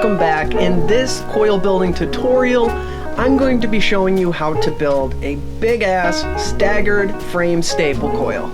welcome back. In this coil building tutorial, I'm going to be showing you how to build a big ass staggered frame staple coil.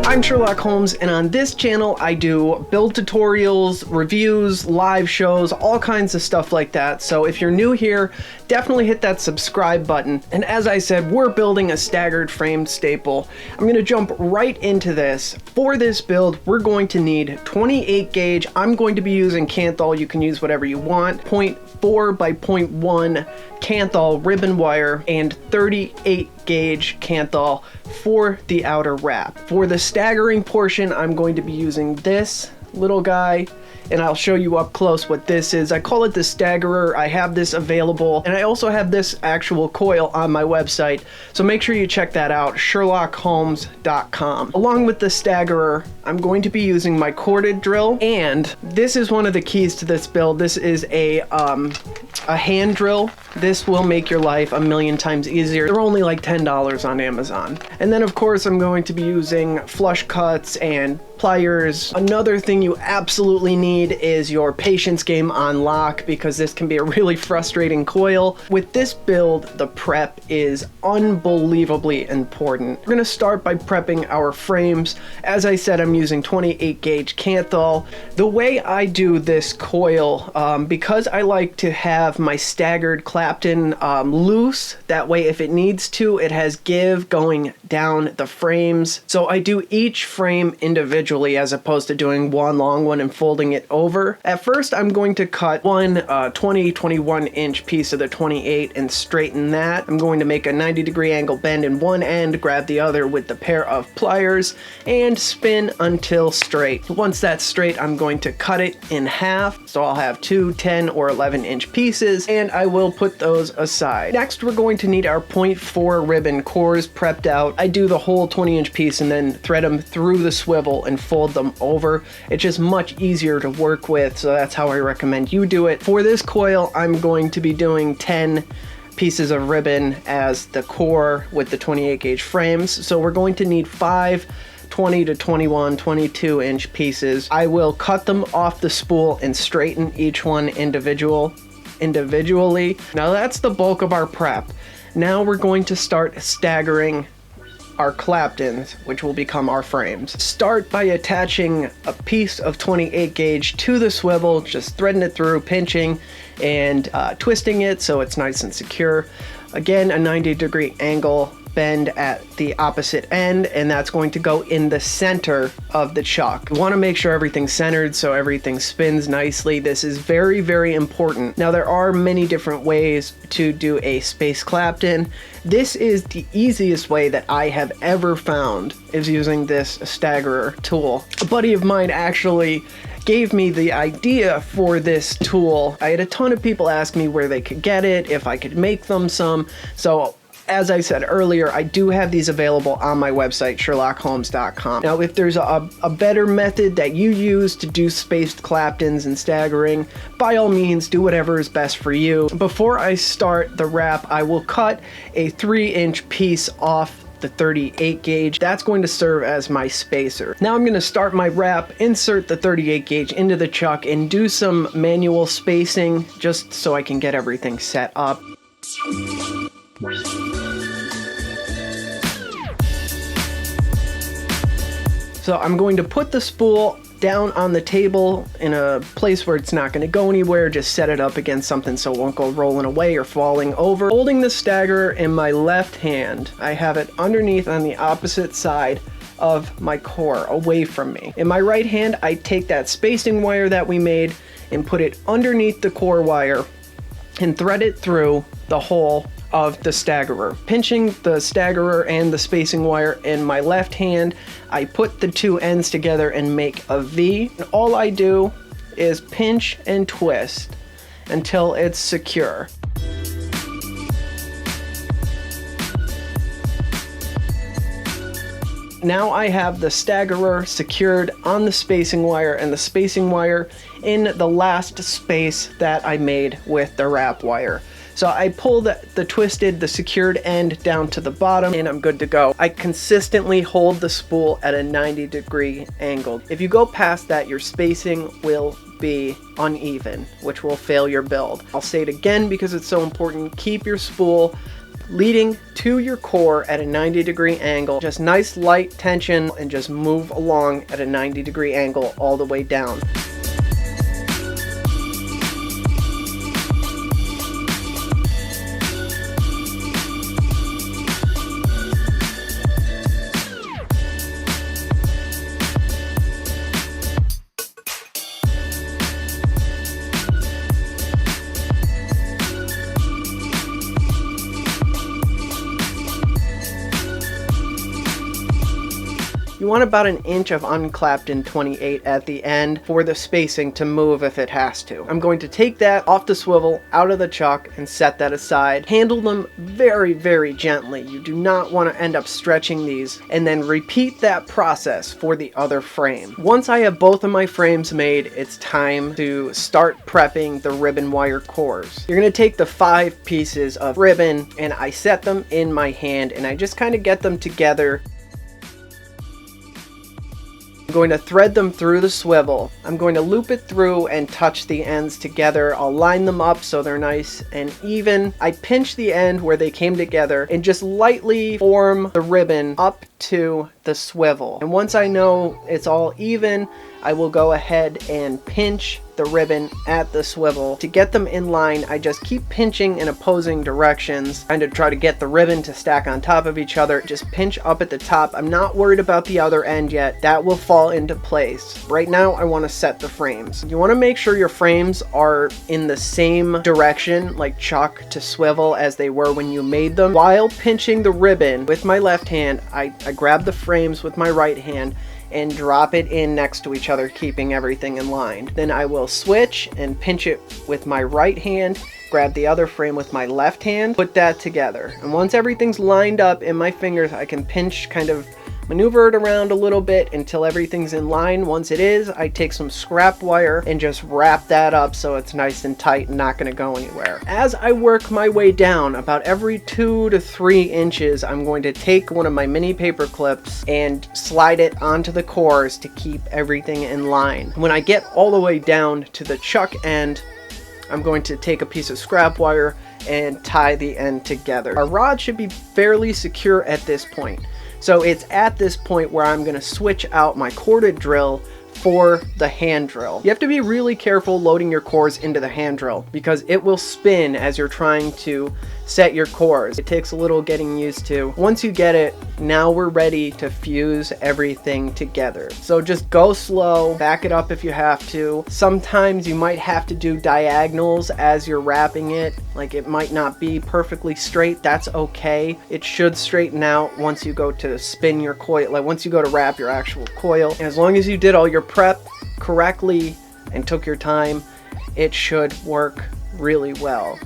I'm Sherlock Holmes, and on this channel I do build tutorials, reviews, live shows, all kinds of stuff like that. So if you're new here, definitely hit that subscribe button. And as I said, we're building a staggered frame staple. I'm going to jump right into this. For this build, we're going to need 28 gauge. I'm going to be using Canthal. You can use whatever you want. 0.4 by 0.1 Canthal ribbon wire and 38 gauge Canthal for the outer wrap. For the staggering portion, I'm going to be using this little guy, and I'll show you up close what this is. I call it the staggerer. I have this available, and I also have this actual coil on my website, so make sure you check that out, sherlockholmes.com. Along with the staggerer, I'm going to be using my corded drill, and this is one of the keys to this build. This is a hand drill. This will make your life a million times easier. They're only like $10 on Amazon. And then of course I'm going to be using flush cuts and pliers. Another thing you absolutely need is your patience game on lock, because this can be a really frustrating coil. With this build, the prep is unbelievably important. We're going to start by prepping our frames. As I said, I'm using 28 gauge Canthal. The way I do this coil, because I like to have my staggered Clapton loose, that way if it needs to, it has give going down the frames. So I do each frame individually as opposed to doing one long one and folding it over. At first, I'm going to cut one 21 inch piece of the 28 and straighten that. I'm going to make a 90-degree angle bend in one end, grab the other with the pair of pliers, and spin until straight. Once that's straight, I'm going to cut it in half. So I'll have two 10 or 11 inch pieces, and I will put those aside. Next, we're going to need our 0.4 ribbon cores prepped out. I do the whole 20 inch piece and then thread them through the swivel and fold them over. It's just much easier to work with, so that's how I recommend you do it. For this coil, I'm going to be doing 10 pieces of ribbon as the core with the 28 gauge frames. So we're going to need 5 20 to 21, 22 inch pieces. I will cut them off the spool and straighten each one individually. Now that's the bulk of our prep. Now we're going to start staggering our Claptons, which will become our frames. Start by attaching a piece of 28 gauge to the swivel, just threading it through, pinching, and twisting it so it's nice and secure. Again, a 90-degree angle bend at the opposite end, and that's going to go in the center of the chuck. You want to make sure everything's centered so everything spins nicely. This is very, very important. Now, there are many different ways to do a space Clapton. This is the easiest way that I have ever found, is using this staggerer tool. A buddy of mine actually gave me the idea for this tool. I had a ton of people ask me where they could get it, if I could make them some. So as I said earlier, I do have these available on my website, sherlockholmes.com. Now, if there's a better method that you use to do spaced Claptons and staggering, by all means, do whatever is best for you. Before I start the wrap, I will cut a 3-inch piece off the 38 gauge. That's going to serve as my spacer. Now I'm going to start my wrap, insert the 38 gauge into the chuck, and do some manual spacing just so I can get everything set up. So I'm going to put the spool down on the table in a place where it's not going to go anywhere. Just set it up against something so it won't go rolling away or falling over. Holding the staggerer in my left hand, I have it underneath on the opposite side of my core, away from me. In my right hand, I take that spacing wire that we made and put it underneath the core wire and thread it through the hole of the staggerer. Pinching the staggerer and the spacing wire in my left hand, I put the two ends together and make a V. And all I do is pinch and twist until it's secure. Now I have the staggerer secured on the spacing wire and the spacing wire in the last space that I made with the wrap wire. So I pull the twisted, the secured end down to the bottom and I'm good to go. I consistently hold the spool at a 90-degree angle. If you go past that, your spacing will be uneven, which will fail your build. I'll say it again because it's so important. Keep your spool leading to your core at a 90-degree angle. Just nice light tension and just move along at a 90-degree angle all the way down. You want about an inch of unclapped 28 at the end for the spacing to move if it has to. I'm going to take that off the swivel, out of the chuck, and set that aside. Handle them very, very gently. You do not want to end up stretching these, and then repeat that process for the other frame. Once I have both of my frames made, it's time to start prepping the ribbon wire cores. You're going to take the 5 pieces of ribbon, and I set them in my hand, and I just kind of get them together. I'm going to thread them through the swivel. I'm going to loop it through and touch the ends together. I'll line them up so they're nice and even. I pinch the end where they came together and just lightly form the ribbon up to the swivel. And once I know it's all even, I will go ahead and pinch the ribbon at the swivel. To get them in line, I just keep pinching in opposing directions, trying to try to get the ribbon to stack on top of each other. Just pinch up at the top. I'm not worried about the other end yet. That will fall into place. Right now, I want to set the frames. You want to make sure your frames are in the same direction, like chuck to swivel, as they were when you made them. While pinching the ribbon with my left hand, I grab the frames with my right hand and drop it in next to each other, keeping everything in line. Then I will switch and pinch it with my right hand, grab the other frame with my left hand, put that together. And once everything's lined up in my fingers, I can pinch, kind of maneuver it around a little bit until everything's in line. Once it is, I take some scrap wire and just wrap that up so it's nice and tight and not going to go anywhere. As I work my way down, about every 2 to 3 inches, I'm going to take one of my mini paper clips and slide it onto the cores to keep everything in line. When I get all the way down to the chuck end, I'm going to take a piece of scrap wire and tie the end together. Our rod should be fairly secure at this point. So it's at this point where I'm going to switch out my corded drill for the hand drill. You have to be really careful loading your cores into the hand drill because it will spin as you're trying to set your cores. It takes a little getting used to. Once you get it, now we're ready to fuse everything together. So just go slow, back it up if you have to. Sometimes you might have to do diagonals as you're wrapping it. Like it might not be perfectly straight. That's okay. It should straighten out once you go to spin your coil, like once you go to wrap your actual coil. And as long as you did all your prep correctly and took your time, it should work really well.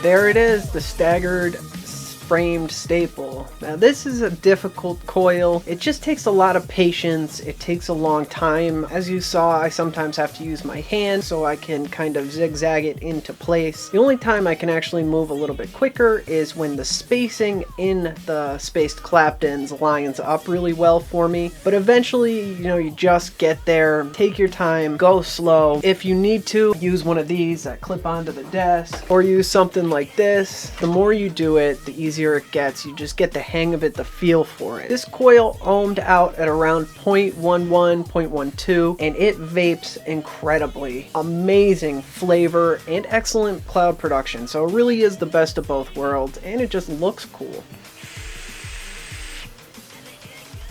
there it is, the staggered framed staple. Now this is a difficult coil. It just takes a lot of patience. It takes a long time. As you saw, I sometimes have to use my hand so I can kind of zigzag it into place. The only time I can actually move a little bit quicker is when the spacing in the spaced Claptons lines up really well for me. But eventually, you know, you just get there. Take your time, go slow. If you need to, use one of these that clip onto the desk, or use something like this. The more you do it, the easier it gets. You just get the hang of it, the feel for it. This coil ohmed out at around 0.11, 0.12, and it vapes incredibly. Amazing flavor and excellent cloud production. So it really is the best of both worlds, and it just looks cool.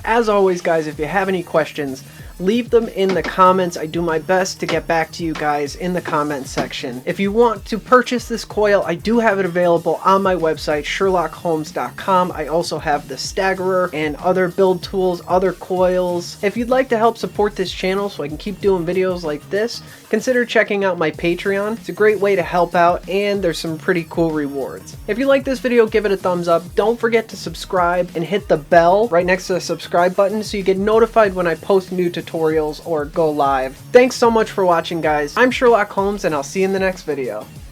As always, guys, if you have any questions, leave them in the comments. I do my best to get back to you guys in the comment section. If you want to purchase this coil, I do have it available on my website, sherlockholmes.com. I also have the Staggerer and other build tools, other coils. If you'd like to help support this channel so I can keep doing videos like this, consider checking out my Patreon. It's a great way to help out, and there's some pretty cool rewards. If you like this video, give it a thumbs up. Don't forget to subscribe and hit the bell right next to the subscribe button so you get notified when I post new tutorials or go live. Thanks so much for watching, guys. I'm Sherlock Holmes, and I'll see you in the next video.